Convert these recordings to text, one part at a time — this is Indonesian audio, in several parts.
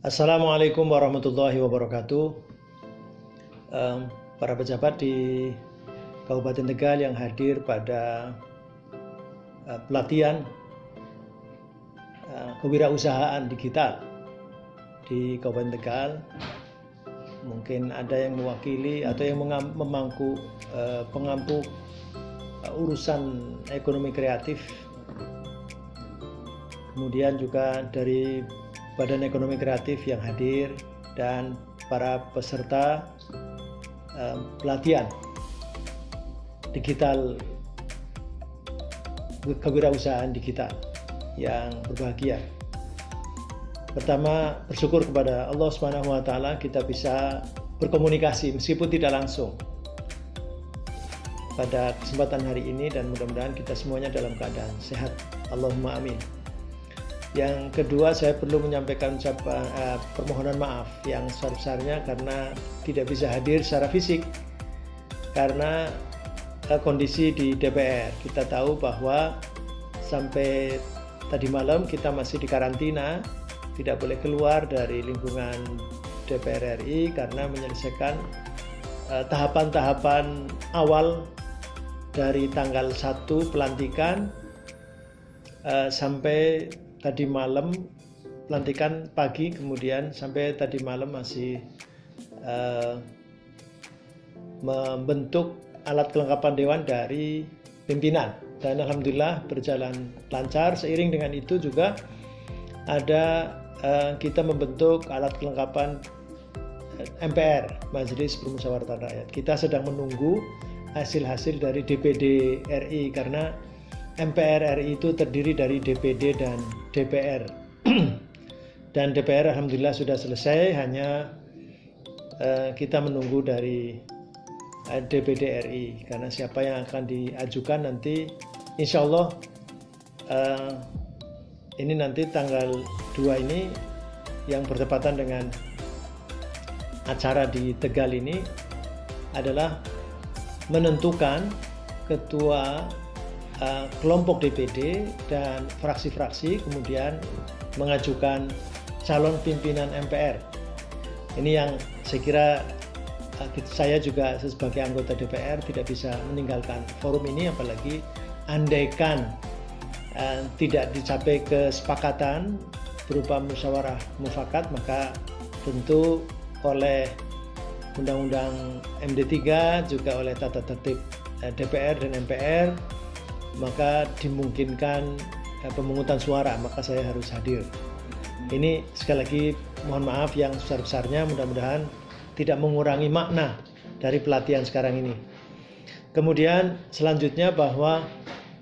Assalamualaikum warahmatullahi wabarakatuh. Para pejabat di Kabupaten Tegal yang hadir pada pelatihan kewirausahaan digital di Kabupaten Tegal. Mungkin ada yang mewakili atau yang pengampu urusan ekonomi kreatif. Kemudian juga dari Badan Ekonomi Kreatif yang hadir dan para peserta pelatihan digital kewirausahaan digital yang berbahagia. Pertama, bersyukur kepada Allah Subhanahu wa taala kita bisa berkomunikasi meskipun tidak langsung pada kesempatan hari ini, dan mudah-mudahan kita semuanya dalam keadaan sehat. Allahumma amin. Yang kedua, saya perlu menyampaikan permohonan maaf yang sebesar-besarnya karena tidak bisa hadir secara fisik karena kondisi di DPR. Kita tahu bahwa sampai tadi malam kita masih di karantina, tidak boleh keluar dari lingkungan DPR RI karena menyelesaikan tahapan-tahapan awal dari tanggal 1 pelantikan sampai tadi malam, pelantikan pagi, kemudian sampai tadi malam masih membentuk alat kelengkapan dewan dari pimpinan, dan alhamdulillah berjalan lancar. Seiring dengan itu juga ada kita membentuk alat kelengkapan MPR, Majelis Permusyawaratan Rakyat. Kita sedang menunggu hasil-hasil dari DPD RI karena MPR RI itu terdiri dari DPD dan DPR. Dan DPR alhamdulillah sudah selesai, hanya kita menunggu dari DPD RI karena siapa yang akan diajukan nanti insya Allah ini nanti tanggal 2 ini yang bertepatan dengan acara di Tegal ini adalah menentukan ketua kelompok DPD dan fraksi-fraksi, kemudian mengajukan calon pimpinan MPR. Ini yang saya kira saya juga sebagai anggota DPR tidak bisa meninggalkan forum ini, apalagi andaikan tidak dicapai kesepakatan berupa musyawarah mufakat, maka tentu oleh Undang-Undang MD3 juga oleh tata tertib DPR dan MPR maka dimungkinkan pemungutan suara, maka saya harus hadir. Ini sekali lagi mohon maaf yang sebesar-besarnya, mudah-mudahan tidak mengurangi makna dari pelatihan sekarang ini. Kemudian selanjutnya bahwa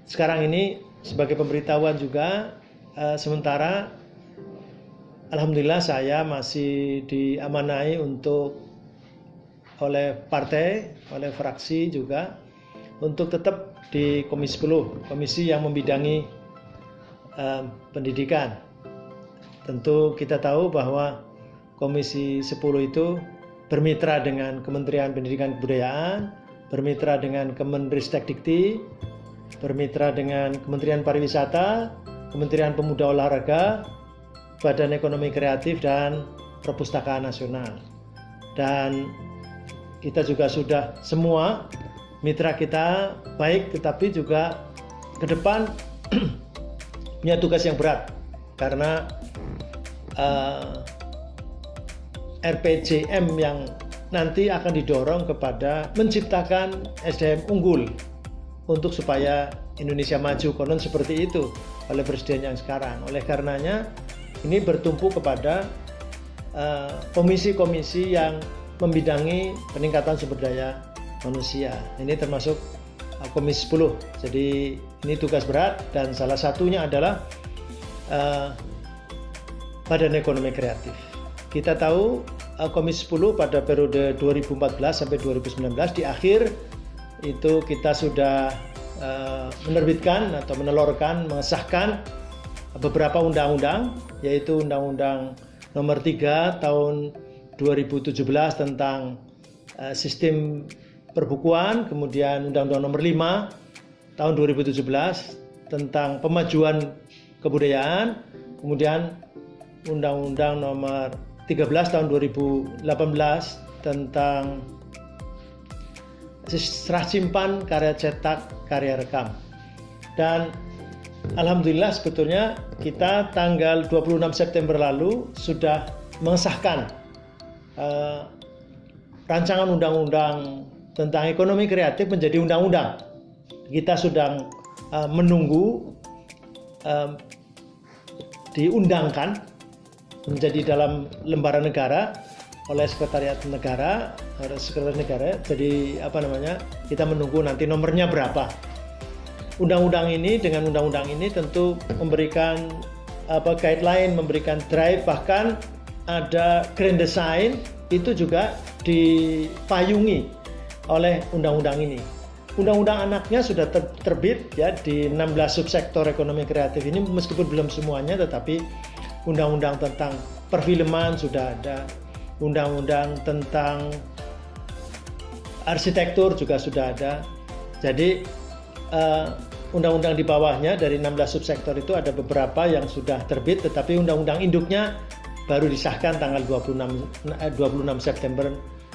sekarang ini sebagai pemberitahuan juga sementara alhamdulillah saya masih diamanai oleh partai, oleh fraksi juga untuk tetap di Komisi 10, komisi yang membidangi pendidikan. Tentu kita tahu bahwa Komisi 10 itu bermitra dengan Kementerian Pendidikan Kebudayaan, bermitra dengan Kemenristekdikti, bermitra dengan Kementerian Pariwisata, Kementerian Pemuda Olahraga, Badan Ekonomi Kreatif, dan Perpustakaan Nasional. Dan kita juga sudah semua mitra kita baik, tetapi juga ke depan punya tugas yang berat karena RPJM yang nanti akan didorong kepada menciptakan SDM unggul untuk supaya Indonesia maju, konon seperti itu oleh Presiden yang sekarang. Oleh karenanya ini bertumpu kepada komisi-komisi yang membidangi peningkatan sumber daya manusia. Ini termasuk Komisi 10. Jadi ini tugas berat, dan salah satunya adalah Badan Ekonomi Kreatif. Kita tahu Komisi 10 pada periode 2014 sampai 2019 di akhir itu kita sudah menerbitkan atau mengesahkan beberapa undang-undang, yaitu Undang-Undang Nomor 3 Tahun 2017 tentang sistem perbukuan, kemudian Undang-Undang Nomor 5 Tahun 2017 tentang pemajuan kebudayaan, kemudian Undang-Undang Nomor 13 tahun 2018 tentang serah simpan karya cetak, karya rekam. Dan alhamdulillah sebetulnya kita tanggal 26 September lalu sudah mengesahkan rancangan undang-undang tentang ekonomi kreatif menjadi undang-undang. Kita sedang menunggu diundangkan menjadi dalam lembaran negara oleh Sekretariat Negara, Jadi kita menunggu nanti nomornya berapa. Undang-undang ini dengan undang-undang ini tentu memberikan guideline, memberikan drive, bahkan ada grand design itu juga dipayungi oleh undang-undang ini. Undang-undang anaknya sudah terbit ya di 16 subsektor ekonomi kreatif ini, meskipun belum semuanya, tetapi undang-undang tentang perfilman sudah ada, undang-undang tentang arsitektur juga sudah ada. Jadi undang-undang di bawahnya dari 16 subsektor itu ada beberapa yang sudah terbit, tetapi undang-undang induknya baru disahkan tanggal 26 September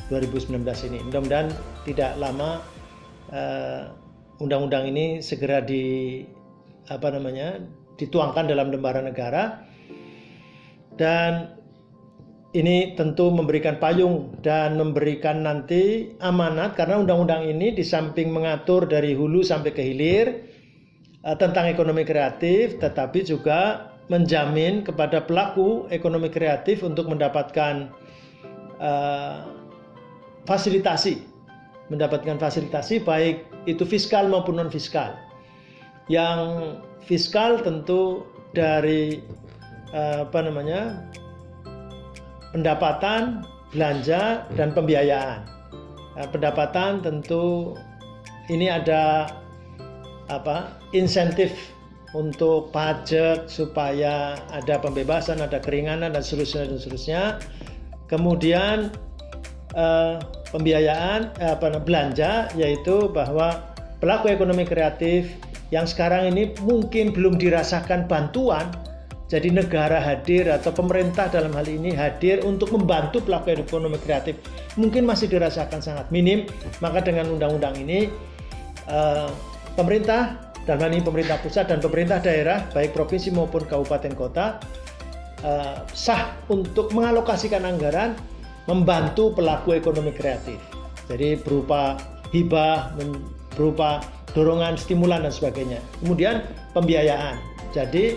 2019 ini. Mudah-mudahan tidak lama undang-undang ini segera dituangkan dalam lembaran negara, dan ini tentu memberikan payung dan memberikan nanti amanat, karena undang-undang ini di samping mengatur dari hulu sampai ke hilir tentang ekonomi kreatif, tetapi juga menjamin kepada pelaku ekonomi kreatif untuk mendapatkan fasilitasi baik itu fiskal maupun non fiskal. Yang fiskal tentu dari pendapatan, belanja, dan pembiayaan. Pendapatan tentu ini ada insentif untuk pajak supaya ada pembebasan, ada keringanan, dan seterusnya. Kemudian pembiayaan belanja, yaitu bahwa pelaku ekonomi kreatif yang sekarang ini mungkin belum dirasakan bantuan, jadi negara hadir atau pemerintah dalam hal ini hadir untuk membantu pelaku ekonomi kreatif, mungkin masih dirasakan sangat minim. Maka dengan undang-undang ini pemerintah, dalam hal ini pemerintah pusat dan pemerintah daerah baik provinsi maupun kabupaten kota sah untuk mengalokasikan anggaran membantu pelaku ekonomi kreatif. Jadi berupa hibah, berupa dorongan, stimulan, dan sebagainya. Kemudian pembiayaan. Jadi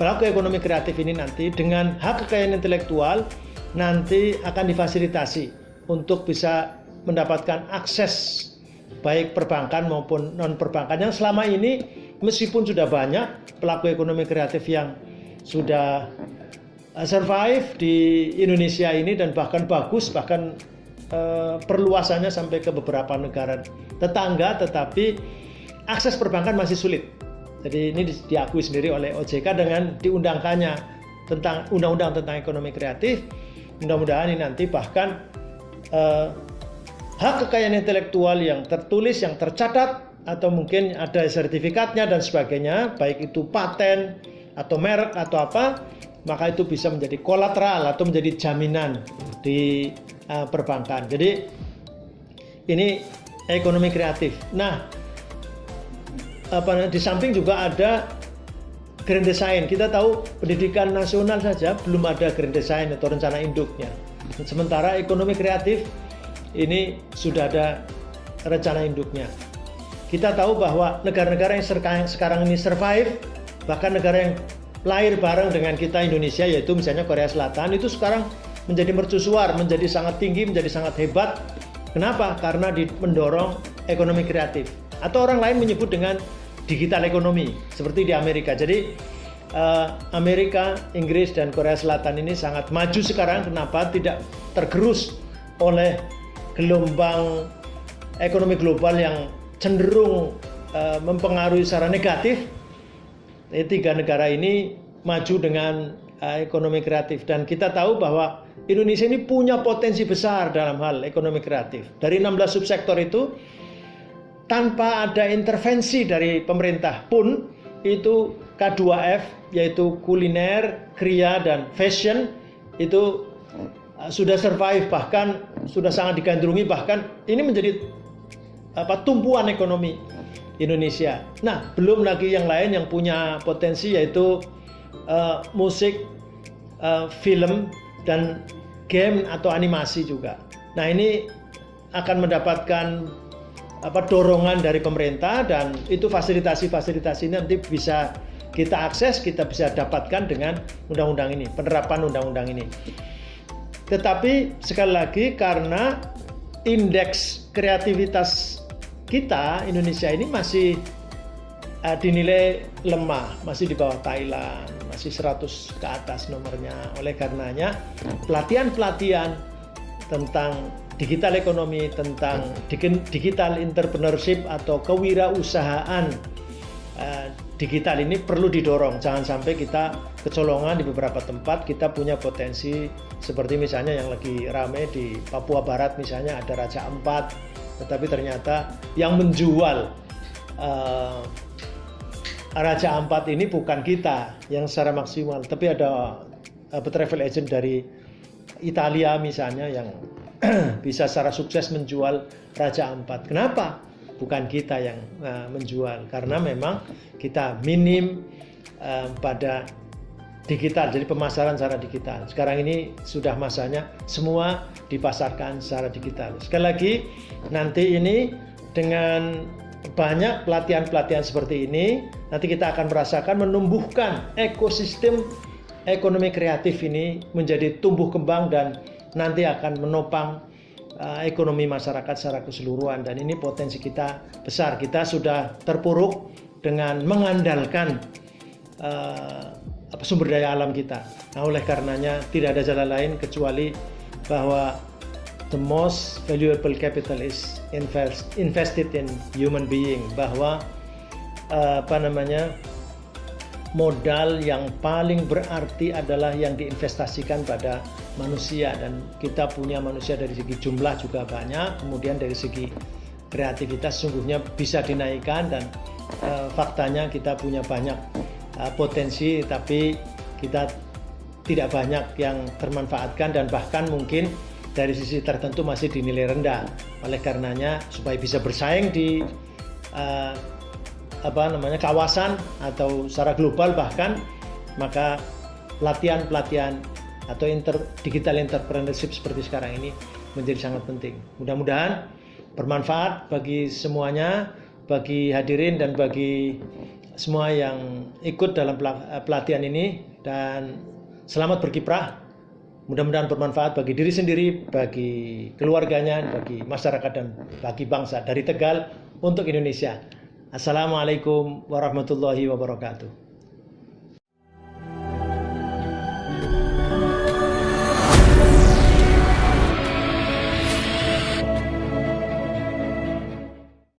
pelaku ekonomi kreatif ini nanti dengan hak kekayaan intelektual nanti akan difasilitasi untuk bisa mendapatkan akses baik perbankan maupun non perbankan, yang selama ini meskipun sudah banyak pelaku ekonomi kreatif yang sudah survive di Indonesia ini dan bahkan bagus, bahkan perluasannya sampai ke beberapa negara tetangga, tetapi akses perbankan masih sulit. Jadi ini diakui sendiri oleh OJK dengan diundangkannya tentang undang-undang tentang ekonomi kreatif. Mudah-mudahan ini nanti bahkan hak kekayaan intelektual yang tertulis, yang tercatat, atau mungkin ada sertifikatnya dan sebagainya, baik itu paten atau merek atau apa, maka itu bisa menjadi kolateral atau menjadi jaminan di perbankan. Jadi ini ekonomi kreatif. Nah, di samping juga ada grand design. Kita tahu pendidikan nasional saja belum ada grand design atau rencana induknya. Sementara ekonomi kreatif ini sudah ada rencana induknya. Kita tahu bahwa negara-negara yang sekarang ini survive, bahkan negara yang lahir bareng dengan kita Indonesia, yaitu misalnya Korea Selatan, itu sekarang menjadi mercusuar, menjadi sangat tinggi, menjadi sangat hebat. Kenapa? Karena mendorong ekonomi kreatif. Atau orang lain menyebut dengan digital ekonomi, seperti di Amerika. Jadi Amerika, Inggris, dan Korea Selatan ini sangat maju sekarang. Kenapa? Tidak tergerus oleh gelombang ekonomi global yang cenderung mempengaruhi secara negatif. Tiga negara ini maju dengan ekonomi kreatif, dan kita tahu bahwa Indonesia ini punya potensi besar dalam hal ekonomi kreatif. Dari 16 subsektor itu, tanpa ada intervensi dari pemerintah pun, itu K2F, yaitu kuliner, kriya, dan fashion, itu sudah survive, bahkan sudah sangat digandrungi, bahkan ini menjadi tumpuan ekonomi Indonesia. Nah, belum lagi yang lain yang punya potensi, yaitu musik, film, dan game atau animasi juga. Nah, ini akan mendapatkan dorongan dari pemerintah, dan itu fasilitasi ini nanti bisa kita akses, kita bisa dapatkan dengan undang-undang ini, penerapan undang-undang ini. Tetapi sekali lagi, karena indeks kreativitas kita Indonesia ini masih dinilai lemah, masih di bawah Thailand, masih 100 ke atas nomornya. Oleh karenanya pelatihan-pelatihan tentang digital ekonomi, tentang digital entrepreneurship atau kewirausahaan digital ini perlu didorong. Jangan sampai kita kecolongan di beberapa tempat. Kita punya potensi seperti misalnya yang lagi ramai di Papua Barat, misalnya ada Raja Ampat, tetapi ternyata yang menjual Raja Ampat ini bukan kita yang secara maksimal, tapi ada travel agent dari Italia misalnya yang bisa secara sukses menjual Raja Ampat. Kenapa? Bukan kita yang menjual, karena memang kita minim pada digital, jadi pemasaran secara digital. Sekarang ini sudah masanya semua dipasarkan secara digital. Sekali lagi, nanti ini dengan banyak pelatihan-pelatihan seperti ini, nanti kita akan merasakan menumbuhkan ekosistem ekonomi kreatif ini menjadi tumbuh kembang, dan nanti akan menopang ekonomi masyarakat secara keseluruhan. Dan ini potensi kita besar. Kita sudah terpuruk dengan mengandalkan sumber daya alam kita. Nah, oleh karenanya tidak ada jalan lain kecuali bahwa the most valuable capital is invested in human being, bahwa modal yang paling berarti adalah yang diinvestasikan pada manusia, dan kita punya manusia dari segi jumlah juga banyak, kemudian dari segi kreativitas sungguhnya bisa dinaikkan, dan faktanya kita punya banyak potensi, tapi kita tidak banyak yang termanfaatkan, dan bahkan mungkin dari sisi tertentu masih dinilai rendah. Oleh karenanya, supaya bisa bersaing di kawasan atau secara global bahkan, maka pelatihan-pelatihan atau digital entrepreneurship seperti sekarang ini menjadi sangat penting. Mudah-mudahan bermanfaat bagi semuanya, bagi hadirin dan bagi semua yang ikut dalam pelatihan ini, dan selamat berkiprah. Mudah-mudahan bermanfaat bagi diri sendiri, bagi keluarganya, bagi masyarakat, dan bagi bangsa. Dari Tegal untuk Indonesia. Assalamualaikum warahmatullahi wabarakatuh.